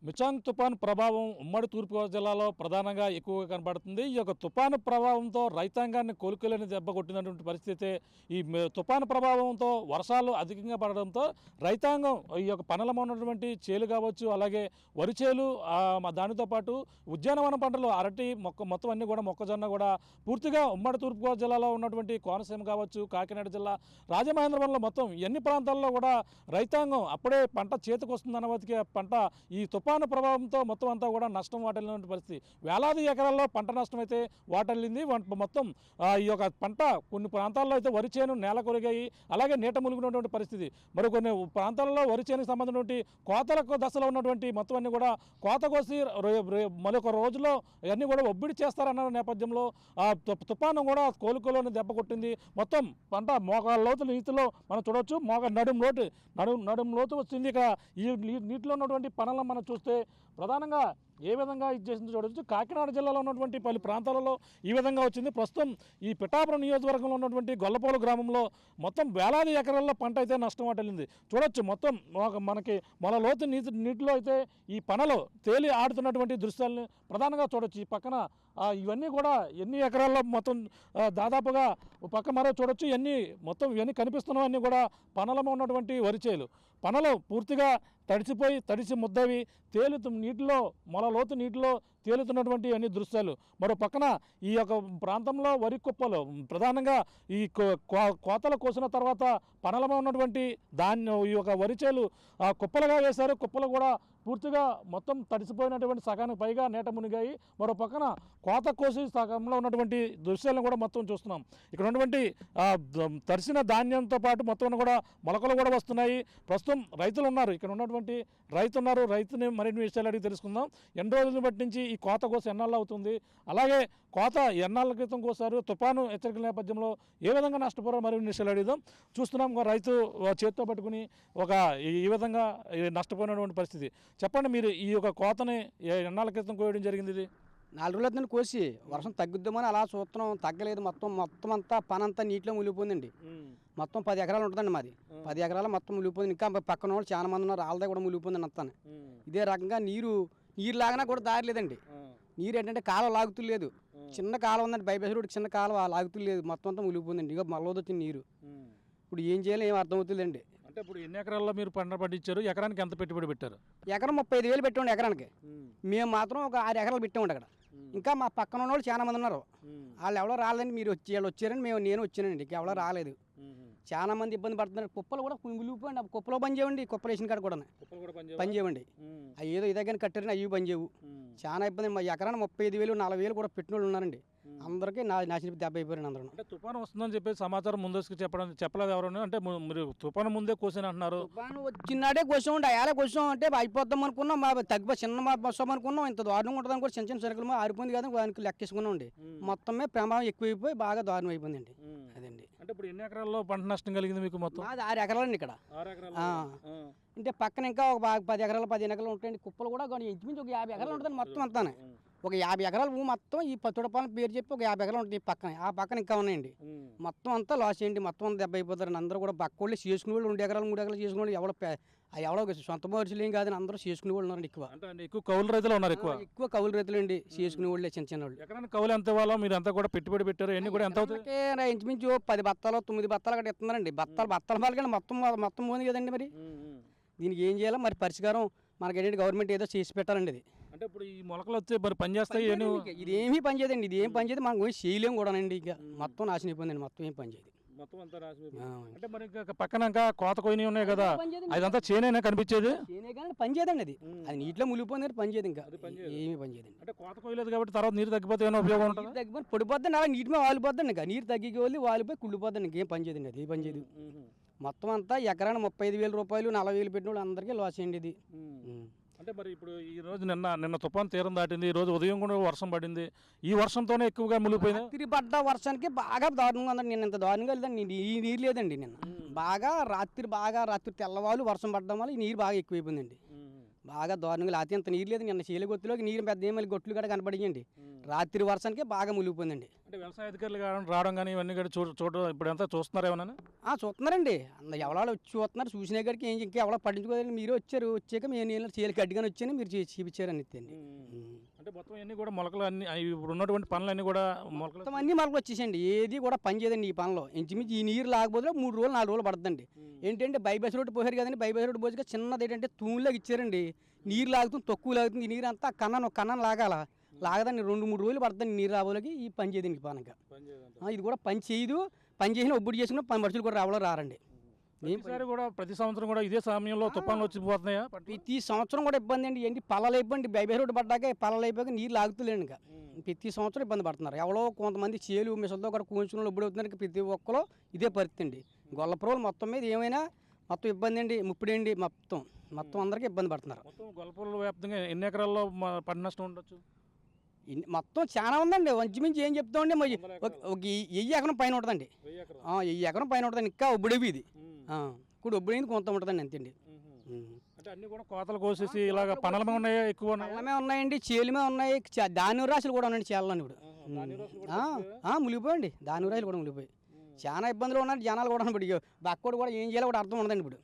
మిచాంగ్ తుఫాను ప్రభావం ఉమ్మడి తూర్పుగోదావరి జిల్లాలో ప్రధానంగా ఎక్కువగా కనబడుతుంది. ఈ యొక్క తుఫాను ప్రభావంతో రైతాంగాన్ని కోలుకోలేని దెబ్బ కొట్టినటువంటి పరిస్థితి. ఈ తుఫాను ప్రభావంతో వర్షాలు అధికంగా పడడంతో రైతాంగం ఈ యొక్క పనలమ ఉన్నటువంటి చేలు కావచ్చు, అలాగే వరి చేలు, దానితో పాటు ఉద్యానవన పంటలు అరటి మొక్క మొత్తం అన్ని కూడా మొక్కజొన్న కూడా పూర్తిగా ఉమ్మడి తూర్పుగోదావరి జిల్లాలో ఉన్నటువంటి కోనసీమ కావచ్చు, కాకినాడ జిల్లా, రాజమహేంద్రవరంలో మొత్తం ఎన్ని ప్రాంతాల్లో కూడా రైతాంగం అప్పుడే పంట చేతికి వస్తుందన్న బతికే పంట ఈ తుఫాను ప్రభావంతో మొత్తం అంతా కూడా నష్టం వాటిల్లిన పరిస్థితి. వేలాది ఎకరాల్లో పంట నష్టం అయితే వాటిల్లింది. మొత్తం ఈ యొక్క పంట కొన్ని ప్రాంతాల్లో అయితే వరి చేను నేల కొరిగాయి, అలాగే నీట మునిగినటువంటి పరిస్థితి. మరి కొన్ని ప్రాంతాల్లో వరి చేనుకు సంబంధించినటువంటి కోతలకు దశలో ఉన్నటువంటి మొత్తం అన్ని కూడా కోత కోసి మరొక రోజులో ఇవన్నీ కూడా ఒబ్బిడి చేస్తారన్న నేపథ్యంలో ఆ తుఫాను కూడా కోలుకోలోని దెబ్బ కొట్టింది. మొత్తం పంట మోకాళ్ళ లోతు నీటిలో మనం చూడవచ్చు, నడుం లోతు వచ్చింది. ఇక ఈ నీటిలో ఉన్నటువంటి పనులను మనం చూస్తే ప్రధానంగా ఏ విధంగా ఇది చేసిందో చూడవచ్చు. కాకినాడ జిల్లాలో ఉన్నటువంటి పలు ప్రాంతాలలో ఈ విధంగా వచ్చింది. ప్రస్తుతం ఈ పిఠాపురం నియోజకవర్గంలో ఉన్నటువంటి గొల్లపోలు గ్రామంలో మొత్తం వేలాది ఎకరాల్లో పంట అయితే నష్టం వాటిల్లింది. చూడొచ్చు, మొత్తం మనకి మొల లోతు నీటిలో అయితే ఈ పనలు తేలి ఆడుతున్నటువంటి దృశ్యాలని ప్రధానంగా చూడొచ్చు. ఈ పక్కన ఇవన్నీ కూడా ఎన్ని ఎకరాల్లో మొత్తం దాదాపుగా పక్క మరో చూడొచ్చు. ఇవన్నీ కనిపిస్తున్నవన్నీ కూడా పనలమ ఉన్నటువంటి వరిచేలు. పనలు పూర్తిగా తడిసి ముద్దవి నీటిలో లోతు నీటిలో తేలుతున్నటువంటి అన్ని దృశ్యాలు. మరో పక్కన ఈ యొక్క ప్రాంతంలో వరి కుప్పలు ప్రధానంగా ఈ కోతలు కోసిన తర్వాత పనలమ ఉన్నటువంటి ఈ యొక్క వరిచేలు కుప్పలుగా వేశారు. కుప్పలు కూడా పూర్తిగా మొత్తం తడిసిపోయినటువంటి సగానికి పైగా నీట మునిగాయి. మరో పక్కన కోత కోసి సగంలో ఉన్నటువంటి దృశ్యాలను కూడా మొత్తం చూస్తున్నాం. ఇక్కడ ఉన్నటువంటి తడిసిన ధాన్యంతో పాటు మొత్తం కూడా మొలకలు కూడా వస్తున్నాయి. ప్రస్తుతం రైతులు ఉన్నారు, ఇక్కడ ఉన్నటువంటి రైతుని మరిన్ని విషయాలు అడిగి తెలుసుకుందాం. ఎన్ని రోజులను బట్టి నుంచి ఈ కోత కోసి ఎన్నాళ్ళు అవుతుంది, అలాగే కోత ఎన్నాళ్ళ క్రితం కోసారు, తుఫాను హెచ్చరికల నేపథ్యంలో ఏ విధంగా నష్టపోరో మరిన్ని విషయాలు అడుగుదాం. చూస్తున్నాం రైతు చేతితో పట్టుకుని ఈ విధంగా నష్టపోయినటువంటి పరిస్థితి. చెప్పండి, మీరు ఈ యొక్క కోతని ఎన్నాళ్ళ క్రితం కోయడం జరిగింది? ఇది 4 రోజుల క్రితం కోసి వర్షం తగ్గుద్దామని అలా చూస్తున్నాం, తగ్గలేదు. మొత్తం అంతా పనంతా నీటిలో మునిగిపోయిందండి. మొత్తం 10 ఎకరాలు ఉంటుందండి మాది. 10 ఎకరాలు మొత్తం మునిగిపోయింది. ఇంకా పక్కన వాళ్ళు చాలా మంది ఉన్నారు, వాళ్ళదే కూడా మునిగిపోయింది అంతా. ఇదే రకంగా నీరు లాగినా కూడా దారి లేదండి. నీరు ఏంటంటే కాలువ లాగుతులేదు. చిన్న కాలువ ఉందండి, బైపాస్ రోడ్డు చిన్న కాలువ లాగుతులేదు. మొత్తం అంతా మునిగిపోయిందండి. ఇక మళ్ళీ వచ్చింది నీరు. ఇప్పుడు ఏం చేయాలో ఏం అర్థమవుతుందండి. అంటే ఇప్పుడు ఎన్ని ఎకరాల్లో మీరు పంట పండించారు? ఎకరానికి ఎంత పెట్టుబడి పెట్టారు? ఎకరం 35,000 పెట్టండి ఎకరానికి. మేము మాత్రం ఒక 6 ఎకరాలు పెట్టామండి అక్కడ. ఇంకా మా పక్కన ఉన్న వాళ్ళు చాలా మంది ఉన్నారు. వాళ్ళు ఎవరో రాలేదండి. వాళ్ళు వచ్చారని నేను వచ్చానండి. ఎవరో రాలేదు. చాలా మంది ఇబ్బంది పడుతున్నారు. కుప్పలు కూడా మునిగిపోయింది. కుప్పలో పని చేయండి, కుప్పలు వేసిన కాడ కూడా పని చేయమండి. అవి ఏదో ఇదైనా కట్టారని అవి పని చేయవు. చాలా ఇబ్బంది. మా ఎకరాన్ని 35,000 40,000 కూడా పెట్టిన వాళ్ళు ఉన్నారండి. అందరికీ నాశనం దెబ్బ అయిపోయారు అందరూ. అంటే తుఫాను వస్తుందని చెప్పి సమాచారం ముందస్తుకు చెప్పలేదు ఎవరైనా? అంటే మీరు తుఫాను ముందే కోసిన అంటున్నారు. తుఫాను వచ్చినాడే కోసామండి. అయాలే కోసాం అంటే అయిపోద్దాం అనుకున్నాం. మా చిన్న బస్సం అనుకున్నాం. ఇంత దారుణంగా ఉంటుంది అనుకో. చిన్న సరుకులు ఆరిపోయింది కదా, దానికి లెక్కేసుకున్నాం అండి. మొత్తమే ప్రమాదం ఎక్కువైపోయి బాగా దారుణం అయిపోయిందండి. అదండి. అంటే ఇప్పుడు ఎన్ని ఎకరాల్లో పంట నష్టం కలిగింది మీకు? మొత్తం 6 ఎకరాలండి ఇక్కడ. అంటే పక్కన ఇంకా ఒక 10 ఎకరాలు 15 ఎకరాలు ఉంటాయండి. కుప్పలు కూడా ఇంచుమించు ఒక 50 ఎకరాలు ఉంటుంది మొత్తం అంతానే. ఒక 50 ఎకరాలు మొత్తం ఈ పత్తుడపాలెం పేరు చెప్పి ఒక 50 ఎకరాలు ఉంటాయి పక్కన. ఆ పక్కన ఇంకా ఉన్నాయండి. మొత్తం అంతా లాస్ చేయండి. మొత్తం అంతా దెబ్బ అయిపోతారండి. అందరూ కూడా పక్క వాళ్ళు చేసుకునే వాళ్ళు 2 ఎకరాలు 3 ఎకరాలు చేసుకునే వాళ్ళు ఎవరో సొంత మనుషులు ఏం కాదని అందరూ చేసుకునే వాళ్ళు ఉన్నారండి. ఎక్కువ కౌలు రైతులు ఉన్నారు. ఎక్కువ కౌలు రైతులు అండి, చేసుకునే వాళ్ళే చిన్న వాళ్ళు. ఎకరానికి కౌలు ఎంత ఇవ్వాలో మీరు అంతా కూడా పెట్టుబడి పెట్టారు? ఎన్ని కూడా ఎంత అవుతుంది? ఇంచుమించు 10 బత్తాలు 9 బత్తాలు అక్కడ ఇస్తున్నారండి. బత్తాల పాలకండి మొత్తం పోయింది కదండి. మరి దీనికి ఏం చేయాలో మరి పరిష్కారం మనకేంటంటే గవర్నమెంట్ ఏదో చేసి పెట్టాలండి. అది అంటే ఇప్పుడు ఈ మొలకలు వచ్చి మరి పని చేస్తాయి? ఇది ఏమీ పని చేయదండి. ఇది ఏం పని చేయదు. మనం చేయలేము కూడానండి. ఇక మొత్తం నాశనం అయిపోయిందండి. మొత్తం ఏం పని చేయదు. మొత్తం అంతా అంటే మరి పక్కన కోత కొయ్యి ఉన్నాయి కదా, అదంతా చేనేనా కనిపించేది? చేనే కానీ పని చేయదండి. అది నీటిలో మునిగిపోయింది, పని చేయదు. ఇంకా ఏమీ పని చేయదండి. అంటే కోత కొయ్యలేదు కాబట్టి తర్వాత నీరు తగ్గిపోతే ఏమైనా ఉపయోగం ఉంటుంది? తగ్గిపోయి పొడిపోద్దండి. అలా నీటి మీద వాలిపోద్దండి. ఇంకా నీరు తగ్గి వాలిపోయి కుళ్ళిపోద్దండి. ఇంకేం పని చేయదండి. అది ఏ పని చేయదు. మొత్తం అంతా ఎకరాన్ని 35,000 రూపాయలు 40,000 పెట్టిన వాళ్ళు అందరికీ లాస్ అయ్యింది ఇది. అంటే మరి ఇప్పుడు ఈ రోజు నిన్న తుఫాను తీరం దాటింది. ఈ రోజు ఉదయం కూడా వర్షం పడింది. ఈ వర్షంతోనే ఎక్కువగా మునిగిపోయింది. రాత్రి పడ్డ వర్షానికి బాగా దారుణంగా ఉందండి. నిన్న ఇంత దారుణంగా లేదండి. నీరు లేదండి. నిన్న రాత్రి తెల్లవాళ్ళు వర్షం పడడం వల్ల ఈ నీరు బాగా ఎక్కువైపోయిందండి. బాగా దారుణంగా లేకపోతే ఇంత నీరు లేదు. నిన్న చీల గొత్తులోకి నీరు పెద్ద ఏమైనా గొట్లు కూడా కనపడిందండి. రాత్రి వర్షానికే బాగా మునిగిపోయిందండి. అంటే వ్యవసాయ అధికారులు రావడం కానీ ఇవన్నీ కూడా చూడడం ఇప్పుడు ఎంత చూస్తున్నారు ఏమన్నా? చూస్తున్నారండి, ఎవరాళ్ళు వచ్చి చూస్తున్నారు, చూసినా కాడికి ఏం ఇంకా ఎవరో పట్టించుకోదండి. మీరు వచ్చారు, వచ్చాక నేను చేయలకి అడ్డుగానే వచ్చాను, మీరు చూపించారు అని అండి. అంటే మొత్తం అన్నీ కూడా మొలకలు అన్ని ఇప్పుడు ఉన్నటువంటి పనులన్నీ కూడా మొలకలు మొత్తం అన్ని మొలకలు వచ్చేసండి, ఏది కూడా పని చేయదండి ఈ పనిలో. ఇంచుమించు ఈ నీరు లాగబోదులో 3 రోజులు 4 రోజులు పడుతుందండి. ఏంటంటే బైపాస్ రోడ్డు పోసారు కదండి, బైపాస్ రోడ్డు పోసాక చిన్నది ఏంటంటే తూములాగా ఇచ్చారండి, నీరు లాగుతుంది, తక్కువ లాగుతుంది. ఈ నీరు అంతా కన్నాను లాగాల, లాగదండి 2-3 రోజులు పడుతుంది నీరు రాబోలకి. ఈ పని చేయదండి పనక. ఇది కూడా పని చేయదు, పని చేసిన ఒప్పుడు చేసుకున్న పని మనుషులు కూడా రారండి. ప్రతి సంవత్సరం కూడా ఇదే సమయంలో తుఫాన్లు వచ్చిపోతున్నాయా? ప్రతి సంవత్సరం కూడా ఇబ్బంది అండి. ఏంటి పల్లలు అయిపోయింది, బైపాస్ రోడ్డు పడ్డాక పల్లలు అయిపోయాక నీరు లాగుతులేండి. ఇంకా ప్రతి సంవత్సరం ఇబ్బంది పడుతున్నారు. ఎవరో కొంతమంది చేలు మిషన్తో కూడా కూర్చుని ఒప్పుడు అవుతున్నారు. ప్రతి ఒక్కరు ఇదే పరిస్థితి అండి. గొల్లపురం మొత్తం మీద ఏమైనా మొత్తం ఇబ్బంది అండి, ముప్పుడండి, మొత్తం అందరికీ ఇబ్బంది పడుతున్నారు. గొల్లపురం వ్యాప్తంగా ఎన్ని ఎకరాల్లో పంట నష్టం ఉండొచ్చు? మొత్తం చాలా ఉందండి. ఇంచుమించు ఏం చెప్తామండి, మరి 1000 ఎకరం పైన ఉంటుందండి. 1000 ఎకరం పైన ఉంటుందండి. ఇంకా ఒబ్బుడేవి ఇది ఇప్పుడు ఒబ్బుడైంది కొంత ఉంటుందండి అంతేండి. అంటే అన్ని కూడా కోతలు కోసేసి ఇలాగ పనలమే ఉన్నాయా? ఎక్కువ ఉన్నాయండి, చేలుమే ఉన్నాయి, దాని రాశులు కూడా ఉన్నాయండి చేయాలని. ఇప్పుడు మునిగిపోయండి, దాని రాశులు కూడా మునిగిపోయి చాలా ఇబ్బందులు ఉన్నాయి జనాలు కూడా. ఇప్పుడు బక్కోడు కూడా ఏం చేయాలో కూడా అర్థం ఉండదండి. ఇప్పుడు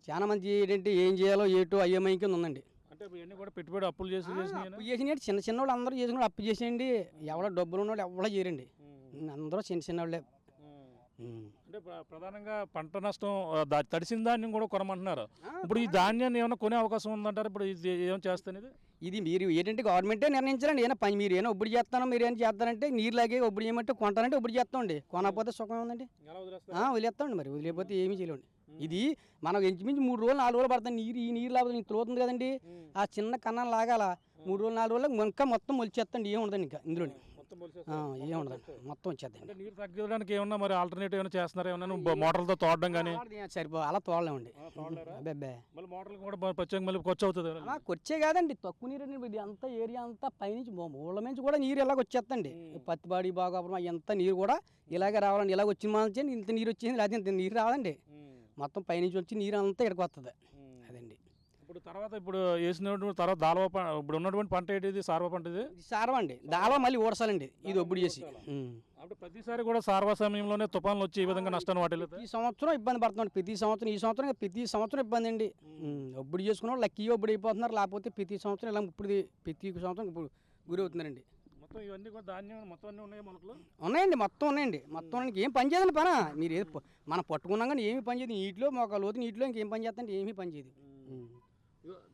చాలా మంది ఏంటంటే ఏం చేయాలో ఏటో అయ్యమై కింద ఉందండి. అంటే ఇవన్నీ కూడా పెట్టుబడి అప్పులు చేసిన చిన్న వాళ్ళు అందరూ చేసిన అప్పు చేసేయండి. ఎవరో డబ్బులు ఉన్న వాళ్ళు ఎవరో చేయరండి, అందరూ చిన్న వాళ్ళే. అంటే ప్రధానంగా పంట నష్టం తడిసిన ధాన్యం కూడా కొనమంటున్నారు. ఇప్పుడు ఈ ధాన్యాన్ని ఏమైనా కొనే అవకాశం ఉందంటారు? ఇప్పుడు ఇది ఏం చేస్తాను? ఇది మీరు ఏంటంటే గవర్నమెంటే నిర్ణయించాలండి. ఏమైనా పని మీరు ఏమైనా ఒప్పుడు చేస్తానో, మీరు ఏమైనా చేస్తారంటే నీరు లాగే ఒప్పుడు చేయమంటే కొంటానంటే ఒప్పుడు చేస్తామండి. కొనకపోతే సుఖం ఉందండి, వదిలేస్తామండి. మరి వదిలేకపోతే ఏమీ చేయలేండి. ఇది మనకు ఇంచుమించు 3 రోజులు 4 రోజులు పడుతుంది. ఈ నీరు లాగా తోలుతుంది కదండి, ఆ చిన్న కన్నాను లాగాల 3 రోజులు 4 రోజులు ఇంకా మొత్తం మొలిచేస్తండి. ఏం ఉండదండి ఇంకా ఇందులో, ఏం ఉండదండి, మొత్తం వచ్చేద్దండి. నీరు తగ్గడానికి ఏమన్నా మరి ఆల్టర్నేటివ్ ఏమైనా చేస్తున్నారా? ఏమన్నా మోటార్లతో తోడడం కానీ? సరిపో అలా తోడలేమండి. ఖర్చు అవుతుంది. ఖర్చే కాదండి, తక్కువ నీరు అండి. ఇది అంతా ఏరియా అంతా పైనుంచి ఊళ్ళ నుంచి కూడా నీరు ఇలాగ వచ్చేస్తండి. పత్తిపాడి బాగా ఎంత నీరు కూడా ఇలాగే రావాలండి. ఇలాగ వచ్చిన మంచి ఇంత నీరు వచ్చింది, లేకపోతే ఇంత నీరు రాదండి. మొత్తం పైనుంచి వచ్చి నీరు అంతా ఇక్కడికి వస్తుంది. అదండి. ఇప్పుడు వేసినటువంటి తర్వాత దాల్వ ఇప్పుడు ఉన్నటువంటి పంట ఏంటిది? సార్వ పంట. ఇది సార్వ అండి. దాల్వ మళ్ళీ ఓడసాలండి, ఇది ఒప్పుడు చేసి. అప్పుడు ప్రతిసారి కూడా సార్వ సమయంలోనే తుఫాన్లు వచ్చి ఈ విధంగా నష్టాన్ని వాటిల్లు. ఈ సంవత్సరం ఇబ్బంది పడుతున్నాడు, ప్రతి సంవత్సరం. ఈ సంవత్సరం ప్రతి సంవత్సరం ఇబ్బంది అండి. ఒప్పుడు చేసుకున్న లక్కీ ఒప్పుడు అయిపోతున్నారు, లేకపోతే ప్రతి సంవత్సరం ఇలా ఇప్పుడు ప్రతి సంవత్సరం ఇప్పుడు గురి అవుతున్నారండి. మొత్తం ఇవన్నీ కూడా ధాన్యం మొత్తం అన్నీ ఉన్నాయి, మొలకలు ఉన్నాయండి. మొత్తం ఉన్నాయండి. మొత్తం ఏం పని చేయదండి పని. మీరు ఏది మనం పట్టుకున్నాం కానీ ఏమి పని చేయదు. నీటిలో ఒక లోతు నీటిలో ఇంకేం పని చేస్తండి, ఏమీ పని చేయదు.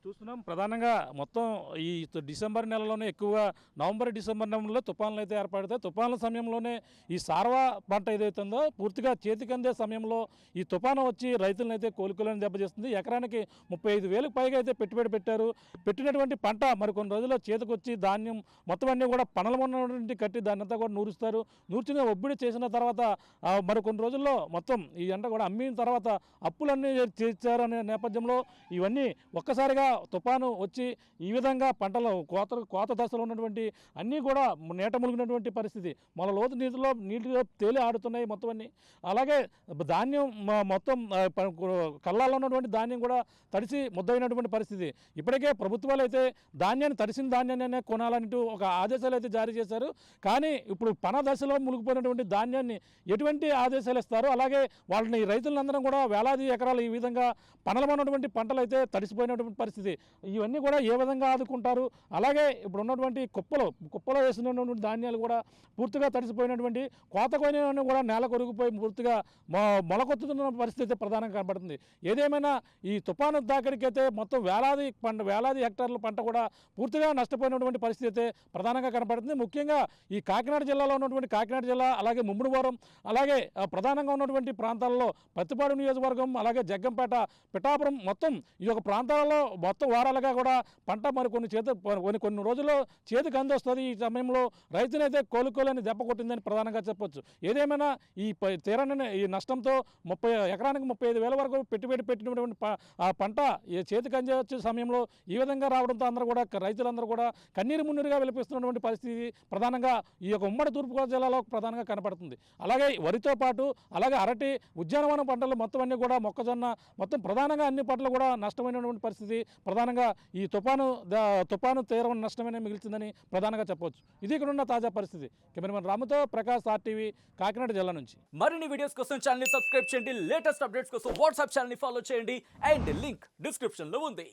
చూస్తున్నాం ప్రధానంగా మొత్తం ఈ డిసెంబర్ నెలలోనే ఎక్కువగా నవంబర్ డిసెంబర్ నెలలో తుఫాన్లు అయితే ఏర్పడతాయి. తుఫాన్ల సమయంలోనే ఈ సార్వ పంట ఏదైతుందో పూర్తిగా చేతికి అందే సమయంలో ఈ తుఫాను వచ్చి రైతులను అయితే కోలుకోలేని దెబ్బతీస్తుంది. ఎకరానికి 35,000 పైగా అయితే పెట్టుబడి పెట్టారు. పెట్టినటువంటి పంట మరి కొన్ని రోజుల్లో చేతికొచ్చి ధాన్యం మొత్తం అన్నీ కూడా పనలమన్నటువంటి కట్టి దాన్ని అంతా కూడా నూరుస్తారు. నూర్చిన ఒబ్బిడి చేసిన తర్వాత మరి కొన్ని రోజుల్లో మొత్తం ఈ ఎండ కూడా అమ్మిన తర్వాత అప్పులన్నీ చేర్చారనే నేపథ్యంలో ఇవన్నీ ఒక్కసారిగా తుఫాను వచ్చి ఈ విధంగా పంటలు కోత దశలో ఉన్నటువంటి అన్నీ కూడా నీట ములిగినటువంటి పరిస్థితి. మన లోతు నీటిలో తేలి ఆడుతున్నాయి మొత్తం అన్నీ. అలాగే ధాన్యం మొత్తం కళ్ళాల్లో ఉన్నటువంటి ధాన్యం కూడా తడిసి ముద్దయినటువంటి పరిస్థితి. ఇప్పటికే ప్రభుత్వాలు అయితే తడిసిన ధాన్యాన్ని కొనాలంటూ ఒక ఆదేశాలు అయితే జారీ చేశారు. కానీ ఇప్పుడు పన దశలో మునిగిపోయినటువంటి ధాన్యాన్ని ఎటువంటి ఆదేశాలు ఇస్తారు? అలాగే వాళ్ళని రైతులందరం కూడా వేలాది ఎకరాలు ఈ విధంగా పనలమైనటువంటి పంటలు అయితే తడిసిపోయినటువంటి పరిస్థితి. ఇవన్నీ కూడా ఏ విధంగా ఆదుకుంటారు? అలాగే ఇప్పుడు ఉన్నటువంటి కుప్పలో వేసినటువంటి ధాన్యాలు కూడా పూర్తిగా తడిసిపోయినటువంటి కోతకొయినవన్నీ కూడా నేల కొరిగిపోయి పూర్తిగా మొలకొత్తుతున్న పరిస్థితి ప్రధానంగా కనబడుతుంది. ఏదేమైనా ఈ తుఫాను దాకడికైతే మొత్తం వేలాది హెక్టార్ల పంట కూడా పూర్తిగా నష్టపోయినటువంటి పరిస్థితి అయితే ప్రధానంగా కనబడుతుంది. ముఖ్యంగా ఈ కాకినాడ జిల్లాలో ఉన్నటువంటి కాకినాడ జిల్లా, అలాగే ముమ్మడివరం, అలాగే ప్రధానంగా ఉన్నటువంటి ప్రాంతాల్లో పత్తిపాడు నియోజకవర్గం, అలాగే జగ్గంపేట, పిఠాపురం మొత్తం ఈ యొక్క ప్రాంతాలలో మొత్తం వారాలుగా కూడా పంట మరి కొన్ని రోజుల్లో చేతికి అందొస్తుంది. ఈ సమయంలో రైతునైతే కోలుకోలేని దెబ్బ కొట్టిందని ప్రధానంగా చెప్పొచ్చు. ఏదేమైనా ఈ తీరని ఈ నష్టంతో ఎకరానికి 35,000 వరకు పెట్టినటువంటి పంట చేతికి అందే సమయంలో ఈ విధంగా రావడంతో అందరూ కూడా రైతులందరూ కూడా కన్నీరు మున్నీరుగా విలపిస్తున్నటువంటి పరిస్థితి ప్రధానంగా ఈ యొక్క ఉమ్మడి తూర్పుగోదావరి జిల్లాలో ప్రధానంగా కనపడుతుంది. అలాగే వరితో పాటు అలాగే అరటి, ఉద్యానవన పంటలు మొత్తం అన్నీ కూడా మొక్కజొన్న మొత్తం ప్రధానంగా అన్ని పంటలు కూడా నష్టమైనటువంటి పరిస్థితి పరిస్థితి ప్రధానంగా ఈ తుఫాను తీవ్ర నష్టమైన మిగిల్చిందని ప్రధానంగా చెప్పవచ్చు. ఇది ఇక్కడ ఉన్న తాజా పరిస్థితి. కెమెరామెన్ రాముతో ప్రకాష్, RTV, కాకినాడ జిల్లా నుంచి. మరిన్ని వీడియోస్ కోసం ఛానల్ ని సబ్స్క్రైబ్ చేయండి, లేటెస్ట్ అప్డేట్స్ కోసం వాట్సాప్ ఛానల్ ని ఫాలో చేయండి అండ్ లింక్ డిస్క్రిప్షన్ లో ఉంది.